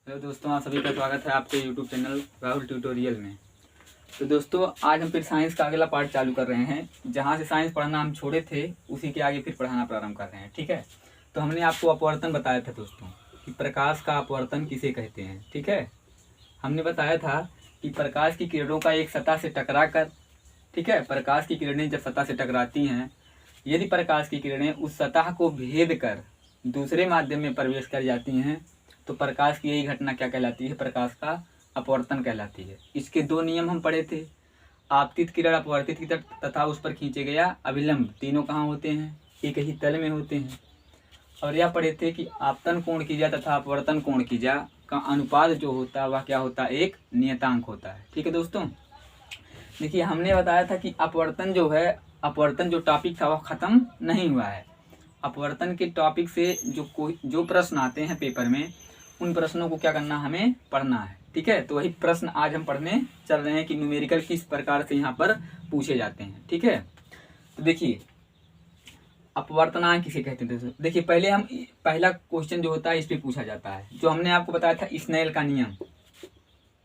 Hello दोस्तों, आप सभी का स्वागत है आपके यूट्यूब चैनल राहुल ट्यूटोरियल में। तो दोस्तों, आज हम फिर साइंस का अगला पार्ट चालू कर रहे हैं। जहां से साइंस पढ़ना हम छोड़े थे उसी के आगे फिर पढ़ाना प्रारंभ कर रहे हैं। ठीक है, तो हमने आपको अपवर्तन बताया था दोस्तों कि प्रकाश का अपवर्तन किसे कहते हैं। ठीक है, हमने बताया था कि प्रकाश की किरणों का एक सतह से टकरा कर, ठीक है, प्रकाश की किरणें जब सतह से टकराती हैं, यदि प्रकाश की किरणें उस सतह को भेद कर दूसरे माध्यम में प्रवेश कर जाती हैं तो प्रकाश की यही घटना क्या कहलाती है? प्रकाश का अपवर्तन कहलाती है। इसके दो नियम हम पढ़े थे, आपतित किरण अपवर्तित किरण तथा उस पर खींचे गया अभिलंब। तीनों कहाँ होते हैं? एक ही तल में होते हैं। और यह पढ़े थे कि आपतन कोण की जा तथा अपवर्तन कोण की जा का अनुपात जो होता है वह क्या होता है? एक नियतांक होता है। ठीक है दोस्तों, देखिए हमने बताया था कि अपवर्तन जो है, अपवर्तन जो टॉपिक था वह खत्म नहीं हुआ है। अपवर्तन के टॉपिक से जो प्रश्न आते हैं पेपर में, उन प्रश्नों को क्या करना, हमें पढ़ना है। ठीक है, तो वही प्रश्न आज हम पढ़ने चल रहे हैं कि न्यूमेरिकल किस प्रकार से यहाँ पर पूछे जाते हैं। ठीक है, तो देखिए अपवर्तनांक किसे कहते हैं दोस्तों। देखिए पहला क्वेश्चन जो होता है इस पे पूछा जाता है, जो हमने आपको बताया था स्नेल का नियम।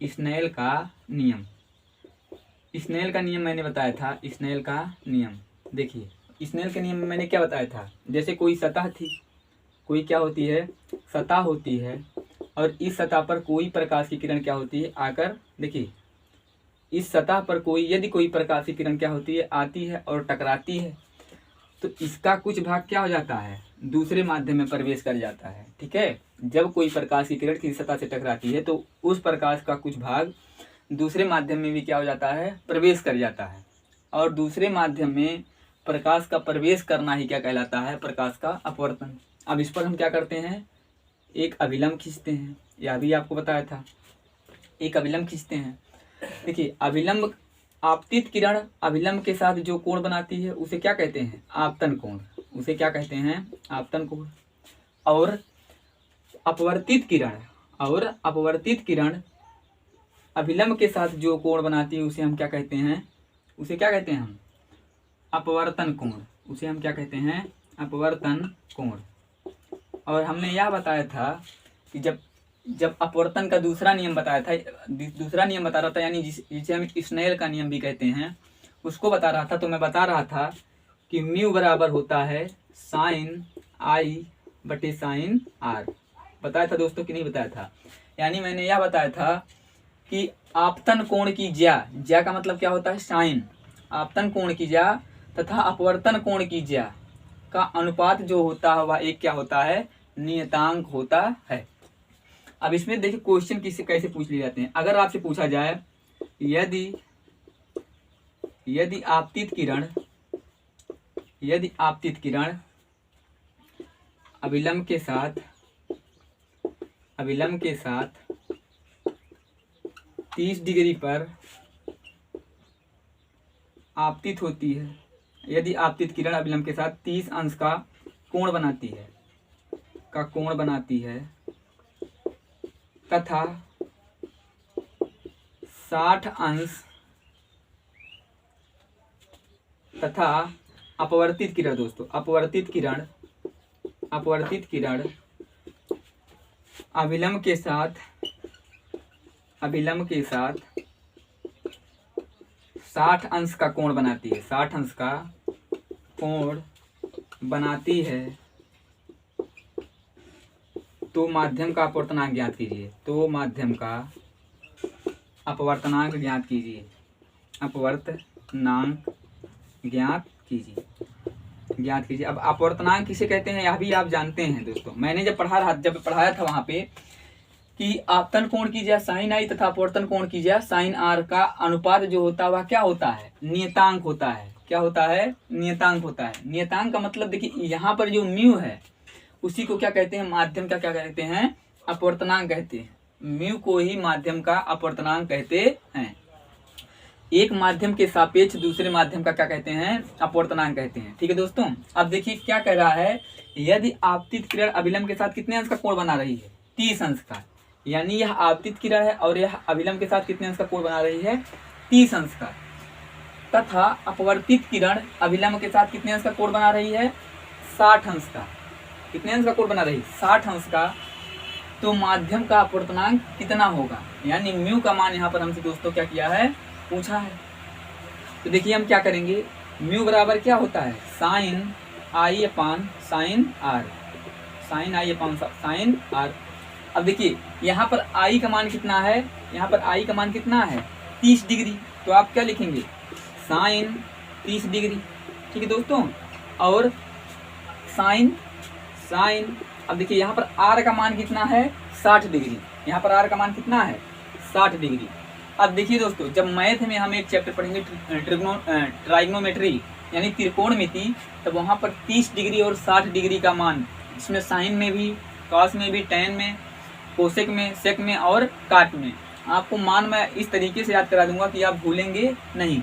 स्नेल का नियम, स्नेल का नियम मैंने बताया था। स्नेल का नियम, देखिए स्नेल के नियम में मैंने क्या बताया था, जैसे कोई सतह थी, कोई क्या होती है? सतह होती है, और इस सतह पर कोई प्रकाश की किरण क्या होती है? आकर, देखिए इस सतह पर यदि कोई प्रकाश की किरण क्या होती है? आती है और टकराती है, तो इसका कुछ भाग क्या हो जाता है? दूसरे माध्यम में प्रवेश कर जाता है। ठीक है, जब कोई प्रकाश की किरण किसी सतह से टकराती है तो उस प्रकाश का कुछ भाग दूसरे माध्यम में भी क्या हो जाता है? प्रवेश कर जाता है। और दूसरे माध्यम में प्रकाश का प्रवेश करना ही क्या कहलाता है? प्रकाश का अपवर्तन। अब इस पर हम क्या करते हैं? एक अभिलंब खींचते हैं। यह भी आपको बताया था, एक अभिलंब खींचते हैं। देखिए अभिलंब, आपतित किरण अभिलंब के साथ जो कोण बनाती है उसे क्या कहते हैं? आपतन कोण। उसे क्या कहते हैं? आपतन कोण। और अपवर्तित किरण अभिलंब के साथ जो कोण बनाती है उसे हम क्या कहते हैं? उसे क्या कहते हैं हम? अपवर्तन कोण। उसे हम क्या कहते हैं? अपवर्तन कोण। और हमने यह बताया था कि जब अपवर्तन का दूसरा नियम बताया था, दूसरा नियम बता रहा था, यानी जिसे हम स्नेल का नियम भी कहते हैं, उसको बता रहा था, तो मैं बता रहा था कि म्यू बराबर होता है साइन आई बटे साइन आर। बताया था दोस्तों कि नहीं बताया था? यानी मैंने यह बताया था कि आपतन कोण की ज्या का मतलब क्या होता है? साइन। आपतन कोण की ज्या तथा अपवर्तन कोण की ज्या का अनुपात जो होता है वह एक क्या होता है? नियतांक होता है। अब इसमें देखिए क्वेश्चन कैसे पूछ लिए जाते हैं। अगर आपसे पूछा जाए यदि आपतित किरण अभिलंब के साथ 30 डिग्री पर आपतित होती है, यदि आपतित किरण अभिलंब के साथ 30 अंश का कोण बनाती है तथा 60 अंश तथा अपवर्तित किरण दोस्तों, अपवर्तित किरण अभिलंब के साथ 60 अंश का कोण बनाती है, 60 अंश का कोण बनाती है, तो माध्यम का अपवर्तनांक ज्ञात कीजिए। अपवर्तनांक ज्ञात कीजिए। अब अपवर्तनांक किसे कहते हैं यह भी आप जानते हैं दोस्तों। मैंने जब पढ़ाया था वहां पे कि आपतन कोण की ज्या साइन आई तथा अपवर्तन कोण की ज्या साइन आर का अनुपात जो होता है वह क्या होता है? नियतांक होता है। क्या होता है? नियतांक होता है। नियतांक का मतलब देखिए यहाँ पर जो म्यू है उसी को क्या कहते हैं? माध्यम का क्या कहते हैं? अपवर्तनांक कहते हैं। म्यू को ही माध्यम का अपवर्तनांक कहते हैं। एक माध्यम के सापेक्ष दूसरे माध्यम का क्या कहते हैं? अपवर्तनांक कहते हैं। ठीक है दोस्तों, अब देखिए क्या कह रहा है, यदि आपतित किरण अभिलंब के साथ कितने अंश का कोण बना रही है? 30 अंश का। यानी यह आपतित किरण है और यह अभिलंब के साथ कितने अंश का कोण बना रही है? 30 अंश का। तथा अपवर्तित किरण अभिलंब के साथ कितने अंश का कोण बना रही है? 60 अंश का। कितने अंश का कोण बना रही है? 60 अंश का। तो माध्यम का अपवर्तनांक कितना होगा, यानी म्यू का मान यहाँ पर हमसे दोस्तों क्या किया है, पूछा है। तो देखिए हम क्या करेंगे, म्यू बराबर क्या होता है, sine i upon sine r, sine i upon sine r. अब देखिए यहाँ पर आई का मान कितना है, यहाँ पर आई का मान कितना है 30 डिग्री, तो आप क्या लिखेंगे, साइन 30 डिग्री, ठीक है दोस्तों। और साइन साइन, अब देखिए यहाँ पर आर का मान कितना है 60 डिग्री, यहाँ पर आर का मान कितना है 60 डिग्री। अब देखिए दोस्तों, जब मैथ में हम एक चैप्टर पढ़ेंगे ट्राइग्नोमेट्री यानी त्रिकोणमिति, तब वहाँ पर 30 डिग्री और 60 डिग्री का मान, इसमें साइन में भी, कॉस में भी, टेन में, कोसेक में, सेक में और काट में, आपको मान मैं इस तरीके से याद करा दूंगा कि आप भूलेंगे नहीं।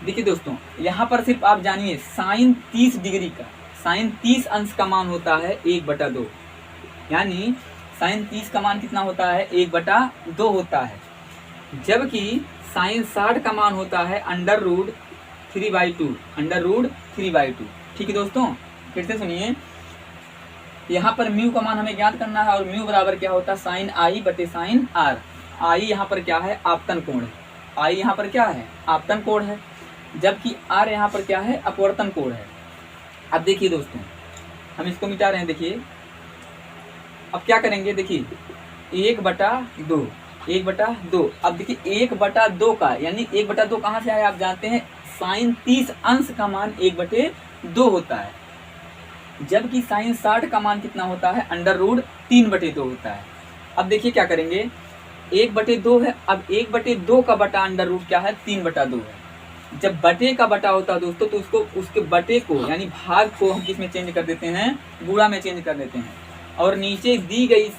देखिए दोस्तों, यहाँ पर सिर्फ आप जानिए साइन 30 डिग्री का, साइन 30 अंश का मान होता है 1/2, यानी साइन 30 का मान कितना होता है 1/2 होता है, जबकि साइन 60 का मान होता है √3/2, √3/2। ठीक है दोस्तों, फिर से सुनिए, यहाँ पर म्यू का मान हमें ज्ञात करना है और म्यू बराबर क्या होता है साइन आई बटे साइन आर। आई यहाँ पर क्या है, आपतन कोण है, आई यहाँ पर क्या है, आपतन कोण है, जबकि आर यहाँ पर क्या है, अपवर्तन कोण है। अब देखिए दोस्तों, हम इसको मिटा रहे हैं, देखिए अब क्या करेंगे, देखिए 1/2, 1/2। अब देखिए 1/2 का, यानी 1/2 कहाँ से आया आप जानते हैं, साइन 30 अंश का मान 1/2 होता है, जबकि साइन 60 का मान कितना होता है, √3/2 होता है। अब देखिए क्या करेंगे, 1/2 है, अब 1/2 का बटा √ क्या है, 3/2 है। जब बटे का बटा होता है दोस्तों, तो उसको, उसके बटे को यानी भाग को हम किस में चेंज कर देते हैं, गुणा में चेंज कर देते हैं, और नीचे दी गई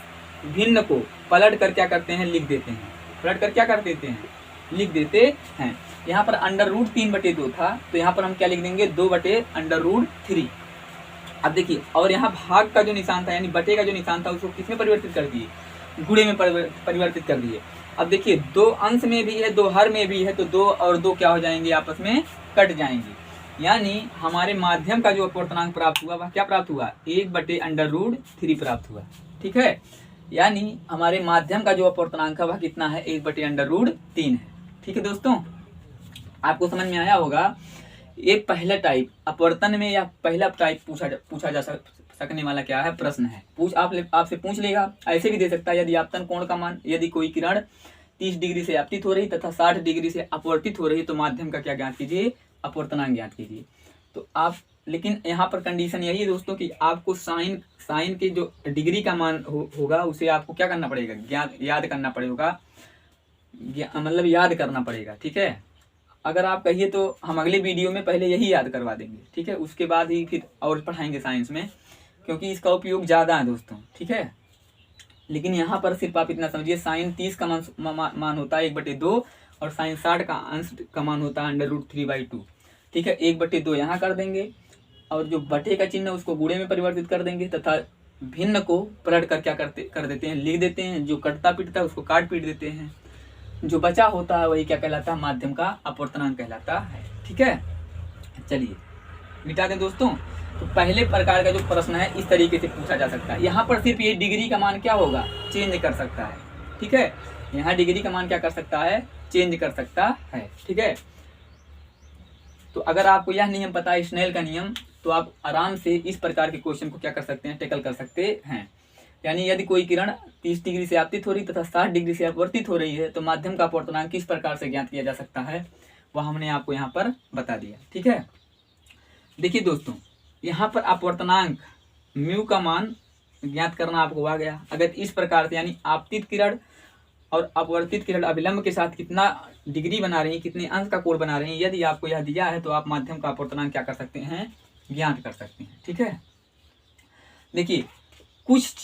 भिन्न को पलट कर क्या करते हैं, लिख देते हैं, पलट कर क्या कर देते हैं, लिख देते हैं। यहाँ पर √3/2 था, तो यहाँ पर हम क्या लिख देंगे, 2/√3। अब देखिए, और यहाँ भाग का जो निशान था यानी बटे का जो निशान था, उसको किसमें परिवर्तित कर दिए, गुणे में परिवर्तित कर दिए। अब देखिए 2 अंश में भी है, 2 हर में भी है, तो 2 और 2 क्या हो जाएंगे, आपस में कट जाएंगे, यानी हमारे माध्यम का जो अपवर्तनांक प्राप्त हुआ वह क्या प्राप्त हुआ, 1/√3 प्राप्त हुआ। ठीक है, यानी हमारे माध्यम का जो अपवर्तनांक है वह कितना है, 1/√3 है। ठीक है दोस्तों, आपको समझ में आया होगा। ये पहला टाइप अपवर्तन में या पहला टाइप पूछा जा सकने वाला क्या है, प्रश्न है। आपसे पूछ लेगा, ऐसे भी दे सकता है, यदि आपतन कोण का मान, यदि कोई किरण 30 डिग्री से आपतित हो रही तथा 60 डिग्री से अपवर्तित हो रही, तो माध्यम का क्या ज्ञात कीजिए, अपवर्तनांक ज्ञात कीजिए। तो आप, लेकिन यहाँ पर कंडीशन यही है दोस्तों कि आपको साइन के जो डिग्री का मान होगा उसे आपको क्या करना पड़ेगा, याद करना पड़ेगा, मतलब याद करना पड़ेगा। ठीक है, अगर आप कहिए तो हम अगले वीडियो में पहले यही याद करवा देंगे, ठीक है, उसके बाद ही फिर और पढ़ाएंगे साइंस में, क्योंकि इसका उपयोग ज़्यादा है दोस्तों। ठीक है, लेकिन यहाँ पर सिर्फ आप इतना समझिए, साइन 30 का मान होता है 1/2 और साइन 60 का अंश का मान होता है √3/2। ठीक है, 1/2 यहाँ कर देंगे और जो बटे का चिन्ह है उसको गुणे में परिवर्तित कर देंगे तथा भिन्न को पलट कर क्या कर देते हैं, लिख देते हैं। जो कटता पीटता है उसको काट पीट देते हैं, जो बचा होता है वही क्या कहलाता है, माध्यम का अपवर्तनांक कहलाता है। ठीक है, चलिए मिटा दें दोस्तों। तो पहले प्रकार का जो प्रश्न है इस तरीके से पूछा जा सकता है। यहाँ पर सिर्फ ये डिग्री का मान क्या होगा, चेंज कर सकता है। ठीक है, यहाँ डिग्री का मान क्या कर सकता है, चेंज कर सकता है। ठीक है, तो अगर आपको यह नियम पता है, स्नेल का नियम, तो आप आराम से इस प्रकार के क्वेश्चन को क्या कर सकते हैं, टैकल कर सकते हैं। यानी यदि कोई किरण 30 डिग्री से आपतित हो रही तथा 60 डिग्री से अपवर्तित हो रही है, तो माध्यम का अपवर्तनांक किस प्रकार से ज्ञात किया जा सकता है, वह हमने आपको यहाँ पर बता दिया। ठीक है, देखिए दोस्तों, यहाँ पर अपवर्तनांक म्यू का मान ज्ञात करना आपको आ गया। अगर इस प्रकार से, यानी आपतित किरण और अपवर्तित किरण अभिलंब के साथ कितना डिग्री बना रही है, कितने अंश का कोण बना रही है, यदि आपको यह दिया है तो आप माध्यम का अपवर्तनांक क्या कर सकते हैं, ज्ञात कर सकते हैं। ठीक है, देखिए कुछ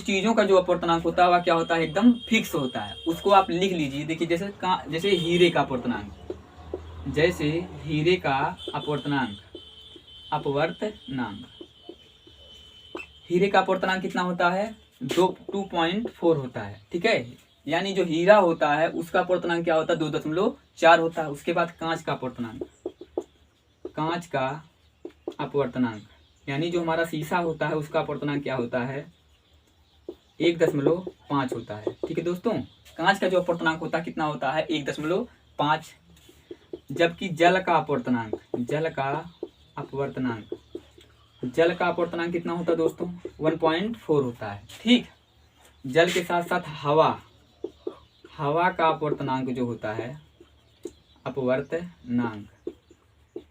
चीज़ों का जो अपवर्तनांक होता है वह क्या होता है, एकदम फिक्स होता है, उसको आप लिख लीजिए। देखिए जैसे हीरे का अपवर्तनांक, जैसे हीरे का अपवर्तनांक हीरे का अपवर्तनांक कितना होता है, 2.4 होता है। ठीक है, यानी जो हीरा होता है उसका अपवर्तनांक क्या होता है, 2.4 होता है। उसके बाद कांच का अपवर्तनांक यानी जो हमारा शीशा होता है उसका अपवर्तनांक क्या होता है, 1.5 होता है। ठीक है दोस्तों, कांच का जो अपवर्तनांक होता है कितना होता है 1.5। जबकि जल का अपवर्तनांक कितना होता है दोस्तों 1.4 होता है। ठीक, जल के साथ साथ हवा का अपवर्तनांक जो होता है अपवर्तनांक,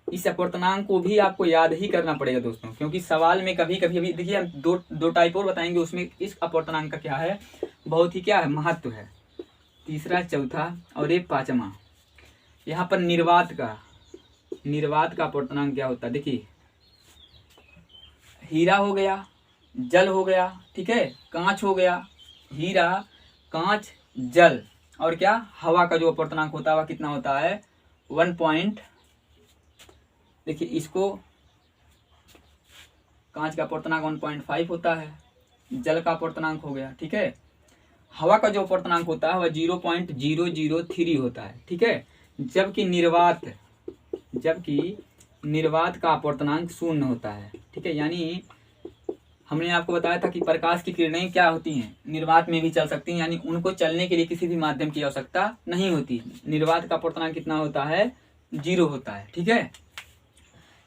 इस अपवर्तनांक को भी आपको याद ही करना पड़ेगा दोस्तों, क्योंकि सवाल में कभी कभी अभी देखिए हम दो टाइप और बताएंगे, उसमें इस अपवर्तनांक का क्या है बहुत ही क्या है महत्व है। तीसरा, चौथा और एक पांचवा, यहाँ पर निर्वात का अपवर्तनांक क्या होता है। देखिए हीरा हो गया, जल हो गया, ठीक है, कांच हो गया, हीरा, कांच, जल, और क्या हवा का जो अपवर्तनांक होता है वह कितना होता है 1 देखिए इसको कांच का अपवर्तनांक 1.5 होता है, जल का अपवर्तनांक हो गया, ठीक है, हवा का जो अपवर्तनांक होता है वह 0.003 होता है। ठीक है, जबकि निर्वात का अपवर्तनांक 0 होता है। ठीक है, यानी हमने आपको बताया था कि प्रकाश की किरणें क्या होती हैं निर्वात में भी चल सकती हैं, यानी उनको चलने के लिए किसी भी माध्यम की आवश्यकता नहीं होती। निर्वात का अपवर्तनांक कितना होता है 0 होता है। ठीक है,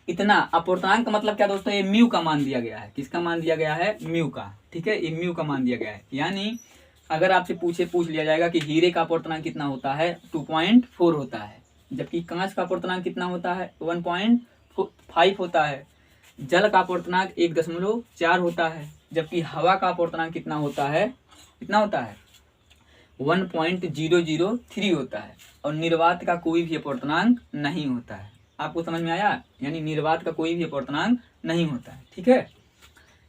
इतना अपवर्तनांक का मतलब क्या दोस्तों, ये म्यू का मान दिया गया है। किसका मान दिया गया है म्यू का। ठीक है, ये म्यू का मान दिया गया है। यानी अगर आपसे पूछ लिया जाएगा कि हीरे का अपवर्तनांक कितना होता है 2.4 होता है, जबकि कांच का अपवर्तनांक कितना होता है 1.5 होता है, जल का अपवर्तनांक 1.4 होता है, जबकि हवा का अपवर्तनांक कितना होता है 1.003 होता है, और निर्वात का कोई भी अपवर्तनांक नहीं होता है। आपको समझ में आया, यानी निर्वात का कोई भी अपवर्तनांक नहीं होता है। ठीक है,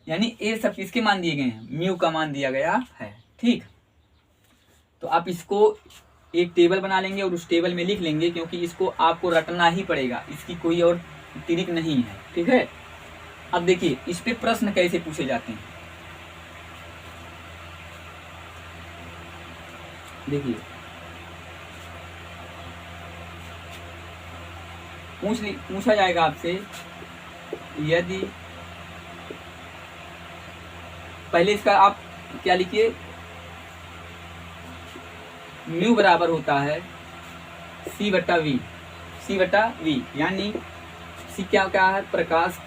यानी ये सब किसके मान दिए गए हैं म्यू का मान दिया गया है। ठीक, तो आप इसको एक टेबल बना लेंगे और उस टेबल में लिख लेंगे, क्योंकि इसको आपको रटना ही पड़ेगा, इसकी कोई और ट्रिक नहीं है। ठीक है, अब देखिए इस पे प्रश्न कैसे पूछे जाते हैं। देखिए पूछा जाएगा आपसे, यदि पहले इसका आप क्या लिखिए, म्यू बराबर होता है C/V, यानी सी क्या है प्रकाश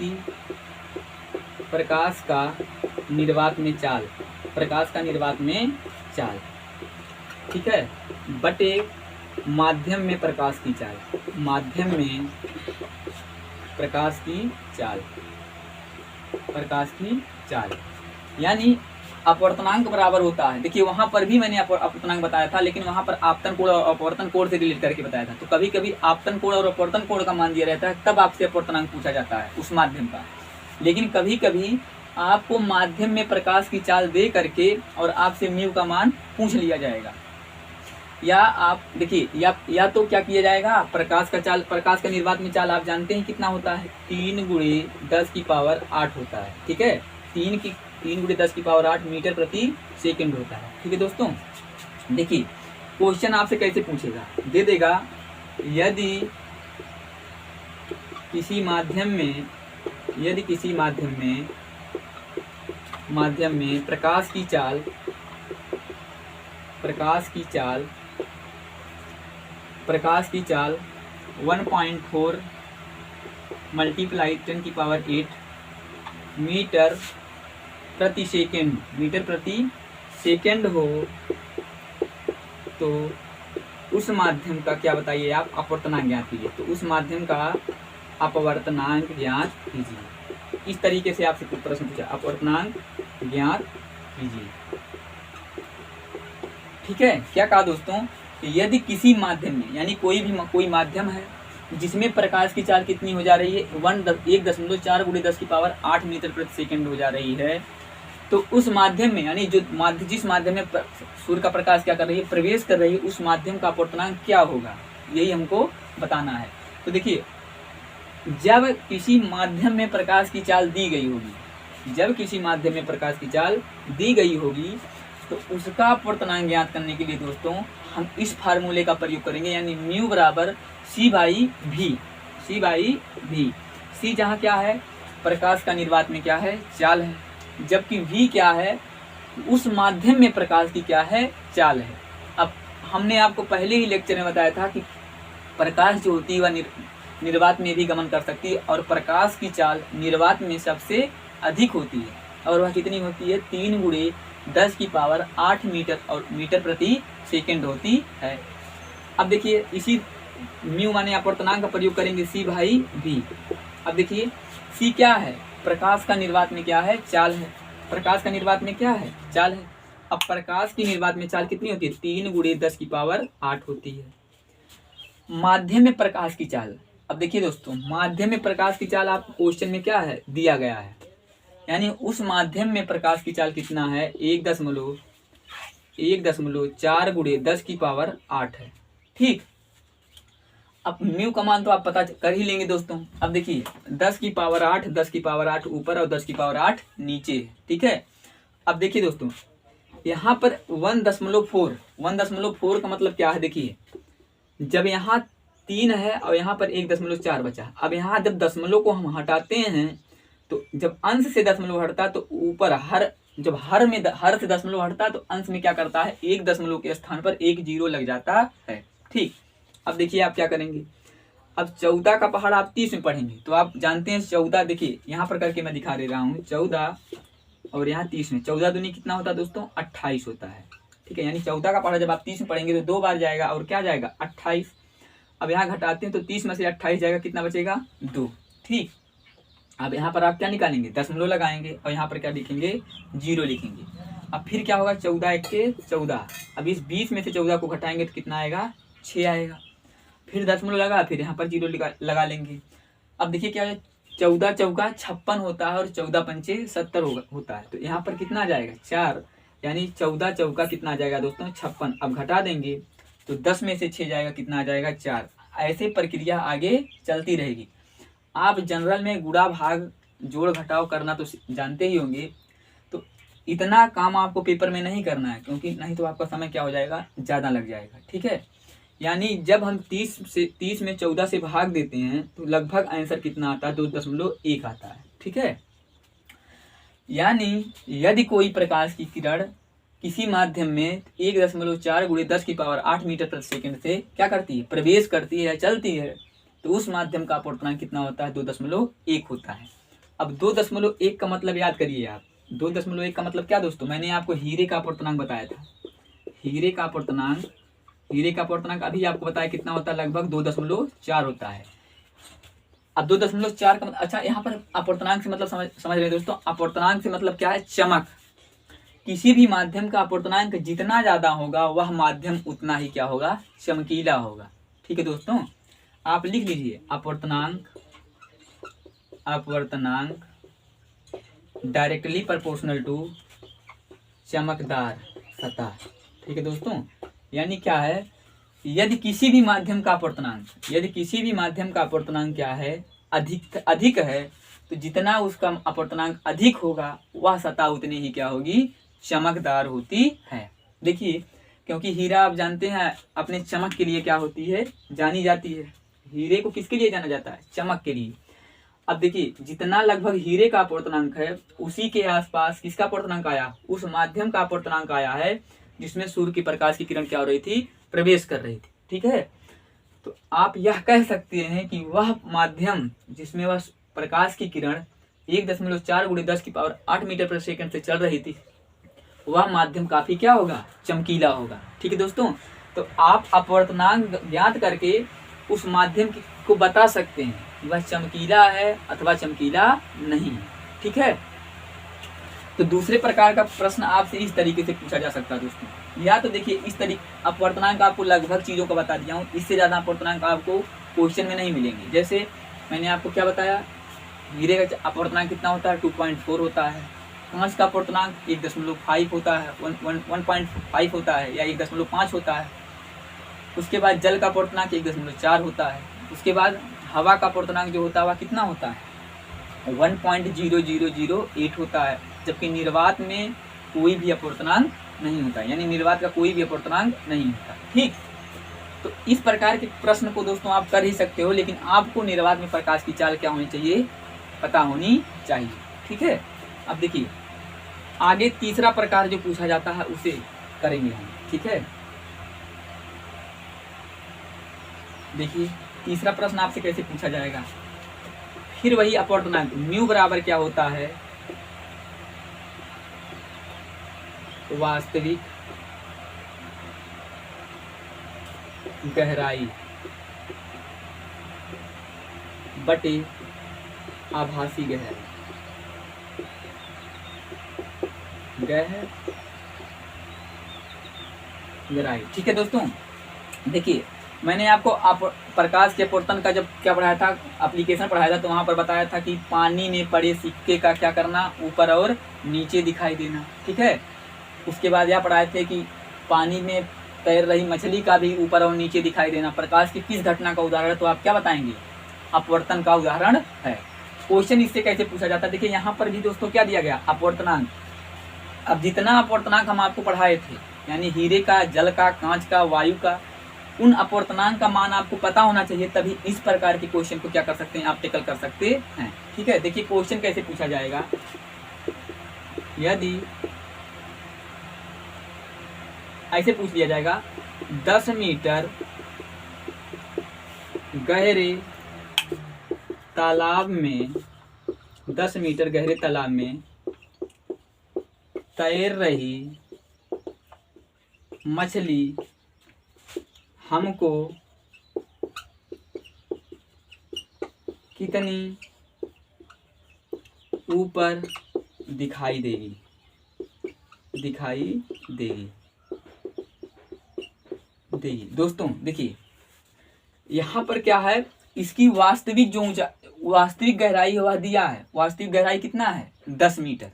का निर्वात में चाल, ठीक है, बटे माध्यम में प्रकाश की चाल, यानी अपवर्तनांक बराबर होता है। देखिए वहां पर भी मैंने अपवर्तनांक बताया था, लेकिन वहां पर आपतन कोण और अपवर्तन कोण से रिलेट करके बताया था। तो कभी कभी आपतन कोण और अपवर्तन कोण का मान दिया रहता है, तब आपसे अपवर्तनांक पूछा जाता है उस माध्यम का। लेकिन कभी कभी आपको माध्यम में प्रकाश की चाल दे करके और आपसे म्यू का मान पूछ लिया जाएगा, या आप देखिए या तो क्या किया जाएगा, प्रकाश का निर्वात में चाल आप जानते हैं कितना होता है 3 × 10⁸ होता है। ठीक है, 3 × 10⁸ मीटर प्रति सेकंड होता है। ठीक है दोस्तों, देखिए क्वेश्चन आपसे कैसे पूछेगा, दे देगा यदि किसी माध्यम में प्रकाश की चाल 1.4 × 10⁸ मीटर प्रति सेकंड हो, तो उस माध्यम का क्या बताइए आप अपवर्तनांक ज्ञात कीजिए। तो उस माध्यम का अपवर्तनांक ज्ञात कीजिए। इस तरीके से आपसे प्रश्न पूछा, अपवर्तनांक ज्ञात कीजिए। ठीक है, क्या कहा दोस्तों, यदि किसी माध्यम में, यानी कोई माध्यम है जिसमें प्रकाश की चाल कितनी हो जा रही है 1.4 × 10⁸ मीटर प्रति सेकंड हो जा रही है, तो उस माध्यम में, यानी जिस माध्यम में सूर्य का प्रकाश क्या कर रही है प्रवेश कर रही है, उस माध्यम का अपवर्तनांक क्या होगा, यही हमको बताना है। तो देखिए जब किसी माध्यम में प्रकाश की चाल दी गई होगी, तो उसका अपवर्तनांक ज्ञात करने के लिए दोस्तों हम इस फार्मूले का प्रयोग करेंगे, यानी म्यू बराबर C/V। C जहाँ क्या है प्रकाश का निर्वात में क्या है चाल है, जबकि V क्या है उस माध्यम में प्रकाश की क्या है, चाल है। अब हमने आपको पहले ही लेक्चर में बताया था कि प्रकाश जो होती है वह निर्वात में भी गमन कर सकती है और प्रकाश की चाल निर्वात में सबसे अधिक होती है और वह कितनी होती है, 3 गुणे 10⁸ मीटर और मीटर प्रति सेकंड होती है। अब देखिए इसी म्यू माने अपवर्तनांक का प्रयोग करेंगे C/V। अब देखिए C क्या है, प्रकाश का निर्वात में क्या है, चाल है। प्रकाश का निर्वात में क्या है, चाल है। अब प्रकाश की निर्वात में चाल कितनी होती है, 3 गुणे 10⁸ होती है। माध्यम में प्रकाश की चाल, अब देखिए दोस्तों माध्यम में प्रकाश की चाल आपको क्वेश्चन में क्या है दिया गया है, यानी उस माध्यम में प्रकाश की चाल कितना है, 1.4 गुणे 10⁸ है। ठीक, अब म्यू का मान तो आप पता कर ही लेंगे दोस्तों। अब देखिए 10⁸ ऊपर और 10⁸ नीचे है, ठीक है। अब देखिए दोस्तों यहाँ पर 1.4 का मतलब क्या है, देखिए जब यहाँ 3 है और यहाँ पर 1.4 बचा। अब यहाँ जब दशमलव को हम हटाते हैं तो जब अंश से दशमलव हटता तो ऊपर जब हर से दशमलव हटता तो अंश में क्या करता है, 1 दशमलव के स्थान पर 1 0 लग जाता है। ठीक, अब देखिए आप क्या करेंगे, अब 14 का पहाड़ आप 30 में पढ़ेंगे तो आप जानते हैं 14, देखिए यहाँ पर करके मैं दिखा दे रहा हूँ, 14 और यहाँ 30 में 14 दूनी कितना होता है दोस्तों, 28 होता है। ठीक है, यानी 14 का पहाड़ा जब आप 30 में पढ़ेंगे तो 2 बार जाएगा और क्या जाएगा, 28। अब यहाँ घटाते हैं तो 30 में से 28 जाएगा, कितना बचेगा, 2। ठीक, अब यहाँ पर आप क्या निकालेंगे, दशमलव लगाएंगे और यहाँ पर क्या लिखेंगे, 0 लिखेंगे। अब फिर क्या होगा, 14 1 के 14। अब इस 20 में से 14 को घटाएंगे तो कितना आएगा, 6 आएगा। फिर दशमलव लगा, फिर यहाँ पर 0 लगा लेंगे। अब देखिए क्या है, 14 चौका 56 होता है और 14 पंचे 70 होता है, तो यहाँ पर कितना आ जाएगा, 4, यानी 14 चौका कितना आ जाएगा दोस्तों, 56। अब घटा देंगे तो 10 में से 6 जाएगा, कितना आ जाएगा, 4। ऐसे प्रक्रिया आगे चलती रहेगी। आप जनरल में गुणा भाग जोड़ घटाव करना तो जानते ही होंगे, तो इतना काम आपको पेपर में नहीं करना है, क्योंकि नहीं तो आपका समय क्या हो जाएगा, ज़्यादा लग जाएगा। ठीक है, यानी जब हम 30 में 14 से भाग देते हैं तो लगभग आंसर कितना आता है, 2.1 आता है। ठीक है, यानी यदि कोई प्रकाश की किरण किसी माध्यम में 1.4 गुणे 10⁸ मीटर प्रति सेकंड से क्या करती है, प्रवेश करती है या चलती है, तो उस माध्यम का अपवर्तनांक कितना होता है, 2.1 होता है। अब 2.1 का मतलब याद करिए आप, 2.1 का मतलब क्या दोस्तों, मैंने आपको हीरे का अपवर्तनांक बताया था। हीरे का अपवर्तनांक अभी आपको बताया कितना होता है, लगभग 2.4 होता है। अब 2.4 का मतलब, अच्छा यहाँ पर अपवर्तनांक से मतलब समझ रहे हैं दोस्तों, अपवर्तनांक से मतलब क्या है, चमक। किसी भी माध्यम का अपवर्तनांक जितना ज्यादा होगा वह माध्यम उतना ही क्या होगा, चमकीला होगा। ठीक है दोस्तों, आप लिख लीजिए अपवर्तनांक डायरेक्टली प्रोपोर्शनल टू चमकदार सतह। ठीक है दोस्तों, यानी क्या है, यदि किसी भी माध्यम का अपवर्तनांक क्या है, अधिक है, तो जितना उसका अपवर्तनांक अधिक होगा वह सतह उतनी ही क्या होगी, चमकदार होती है। देखिए क्योंकि हीरा आप जानते हैं अपने चमक के लिए क्या होती है, जानी जाती है। हीरे को किसके लिए जाना जाता है, चमक के लिए। अब देखिए जितना लगभग हीरे का अपवर्तनांक है उसी के आसपास किसका अपवर्तनांक आया, उस माध्यम का अपवर्तनांक आया है जिसमें सूर्य की प्रकाश की किरण क्या हो रही थी, प्रवेश कर रही थी। ठीक है, तो आप यह कह सकते हैं कि वह माध्यम जिसमें वह प्रकाश की किरण 1.4 गुणे 10⁸ मीटर प्रति सेकंड से चल रही थी, वह माध्यम काफी क्या होगा, चमकीला होगा। ठीक है दोस्तों, तो आप अपवर्तनांक ज्ञात करके उस माध्यम को बता सकते हैं कि वह चमकीला है अथवा चमकीला नहीं है। ठीक है, तो दूसरे प्रकार का प्रश्न आपसे इस तरीके से पूछा जा सकता है दोस्तों, या तो देखिए इस तरीके अपवर्तनांक आपको लगभग चीज़ों का बता दिया हूँ, इससे ज़्यादा अपवर्तनांक आपको क्वेश्चन में नहीं मिलेंगे। जैसे मैंने आपको क्या बताया, हीरे का अपवर्तनांक कितना होता है, 2.4 होता है। कांच का अपवर्तनांक 1.5 होता है, 1.5 होता है या 1.5 होता है। उसके बाद जल का अपवर्तनांक 1.4 होता है। उसके बाद हवा का अपवर्तनांक जो होता है वह कितना होता है, 1.0008 होता है, जबकि निर्वात में कोई भी अपवर्तनांक नहीं होता, यानी निर्वात का कोई भी अपवर्तनांक नहीं होता। ठीक, तो इस प्रकार के प्रश्न को दोस्तों आप कर ही सकते हो, लेकिन आपको निर्वात में प्रकाश की चाल क्या होनी चाहिए, पता होनी चाहिए। ठीक है, अब देखिए आगे तीसरा प्रकार जो पूछा जाता है उसे करेंगे हम, ठीक है। देखिए तीसरा प्रश्न आपसे कैसे पूछा जाएगा, फिर वही अपवर्तनांक म्यू बराबर क्या होता है, वास्तविक गहराई बटे आभासी गहराई, गहराई, ठीक है दोस्तों। देखिए मैंने आपको प्रकाश के अपवर्तन का जब क्या पढ़ाया था, एप्लीकेशन पढ़ाया था, तो वहाँ पर बताया था कि पानी में पड़े सिक्के का क्या करना, ऊपर और नीचे दिखाई देना, ठीक है। उसके बाद यह पढ़ाए थे कि पानी में तैर रही मछली का भी ऊपर और नीचे दिखाई देना प्रकाश की किस घटना का उदाहरण है, तो आप क्या बताएंगे, अपवर्तन का उदाहरण है। क्वेश्चन इससे कैसे पूछा जाता है, देखिए यहाँ पर भी दोस्तों क्या दिया गया, अपवर्तनांक। अब जितना अपवर्तनांक हम आपको पढ़ाए थे, यानी हीरे का, जल का, कांच का, वायु का, उन अपवर्तनांक का मान आपको पता होना चाहिए, तभी इस प्रकार के क्वेश्चन को क्या कर सकते हैं, आप टेकल कर सकते हैं, ठीक है। देखिए क्वेश्चन कैसे पूछा जाएगा, यदि ऐसे पूछ लिया जाएगा 10 मीटर गहरे तालाब में, 10 मीटर गहरे तालाब में तैर रही मछली हमको कितनी ऊपर दिखाई देगी, दोस्तों देखिए यहाँ पर क्या है, इसकी वास्तविक जो वास्तविक गहराई वह दिया है, वास्तविक गहराई कितना है 10 मीटर,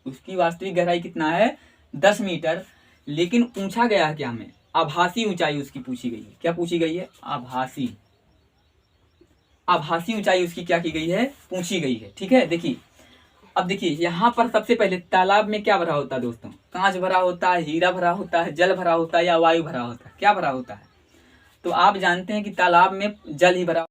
उसकी वास्तविक गहराई कितना है 10 मीटर, लेकिन पूछा गया है क्या, हमें आभासी ऊंचाई उसकी पूछी गई है, क्या पूछी गई है, आभासी ऊंचाई उसकी क्या की गई है, पूछी गई है, ठीक है। देखिए अब देखिए यहाँ पर सबसे पहले तालाब में क्या भरा होता है दोस्तों, कांच भरा होता है, हीरा भरा होता है, जल भरा होता है, या वायु भरा होता है, क्या भरा होता है, तो आप जानते हैं कि तालाब में जल ही भरा